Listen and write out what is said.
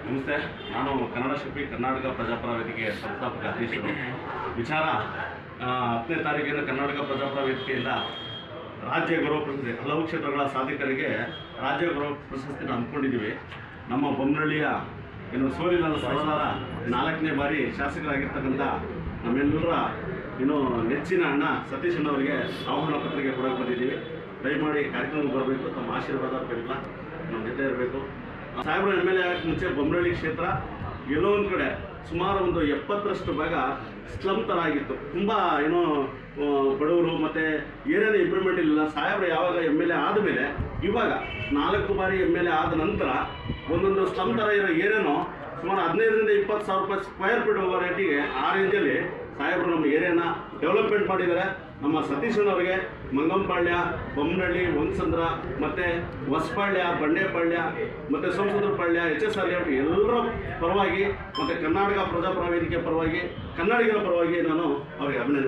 ನಮಸ್ತೆ. ನಾನು ಕನ್ನಡ ಶಿಲ್ಪಿ ಕರ್ನಾಟಕ ಪ್ರಜಾಪರ ವೇದಿಕೆ ಸಂಸ್ಥಾಪಕ ಅಧ್ಯಕ್ಷರು. ವಿಚಾರ 10ನೇ ತಾರೀಕಿನ ಕರ್ನಾಟಕ ಪ್ರಜಾಪರ ವೇದಿಕೆಯಿಂದ ರಾಜ್ಯ ಗೌರವ ಪ್ರಶಸ್ತಿ ಹಲವು ಕ್ಷೇತ್ರಗಳ ಸಾಧಕರಿಗೆ ರಾಜ್ಯ ಗೌರವ ಪ್ರಶಸ್ತಿನ ಹಮ್ಮಿಕೊಂಡಿದ್ದೀವಿ. ನಮ್ಮ ಬೊಮ್ಮನಹಳ್ಳಿಯ ಸೋಲಿಲ್ಲದ ಸರದಾರ 4ನೇ ಬಾರಿ ಶಾಸಕರಾಗಿರ್ತಕ್ಕಂಥ ನಮ್ಮೆಲ್ಲರ ನೆಚ್ಚಿನ ಅಣ್ಣ ಸತೀಶ್ ಅಣ್ಣವರಿಗೆ ಆಹ್ವಾನ ಪತ್ರಿಕೆ ಕೊಡೋಕೆ ಬಂದಿದ್ದೀವಿ. ದಯಮಾಡಿ ಕಾರ್ಯಕ್ರಮಕ್ಕೆ ಬರಬೇಕು, ತಮ್ಮ ಆಶೀರ್ವಾದ ಬೇಕಿಲ್ಲ, ನಮ್ಮ ಜೊತೆ ಇರಬೇಕು. ಸಾಹೇಬ್ರ MLA ಆಗಕ್ಕೆ ಮುಂಚೆ ಬೊಮ್ಮನಹಳ್ಳಿ ಕ್ಷೇತ್ರ ಎಲ್ಲೋ ಒಂದು ಕಡೆ ಸುಮಾರು ಒಂದು 70ರಷ್ಟು ಭಾಗ ಸ್ಲಮ್ ಥರ ಆಗಿತ್ತು. ತುಂಬ ಬಡವರು ಮತ್ತು ಏನೇನು ಇಂಪ್ರೂವ್ಮೆಂಟ್ ಇಲ್ಲ. ಸಾಹೇಬ್ರ ಯಾವಾಗ MLA ಆದಮೇಲೆ ಇವಾಗ 4 ಬಾರಿ MLA ಆದ ನಂತರ ಒಂದೊಂದು ಸ್ಲಮ್ ಥರ ಇರೋ ಏನೇನೋ ಸುಮಾರು 15ರಿಂದ 20,000 ರೂಪಾಯಿ ಸ್ಕ್ವೇರ್ ಫೀಟ್ ಹೋಗೋ ರೇಟಿಗೆ ಆ ರೇಂಜಲ್ಲಿ ಸಾಹೇಬರು ನಮ್ಮ ಏರಿಯಾನ ಡೆವಲಪ್ಮೆಂಟ್ ಮಾಡಿದ್ದಾರೆ. ನಮ್ಮ ಸತೀಶನವರಿಗೆ ಮಂಗಂಪಾಳ್ಯ, ಬೊಮ್ಮನಹಳ್ಳಿ, ಒಂದ್ಸಂದ್ರ ಮತ್ತು ಹೊಸಪಾಳ್ಯ, ಬಂಡೇಪಾಳ್ಯ ಮತ್ತು ಸೋಮಸುಂದರಪಾಳ್ಯ, HSR ಲೇಔಟ್ ಎಲ್ಲರ ಪರವಾಗಿ ಮತ್ತು ಕರ್ನಾಟಕ ಪ್ರಜಾಪರ ವೇದಿಕೆ ಪರವಾಗಿ ಕನ್ನಡಿಗರ ಪರವಾಗಿ ನಾನು ಅವರಿಗೆ ಅಭಿನಂದನೆ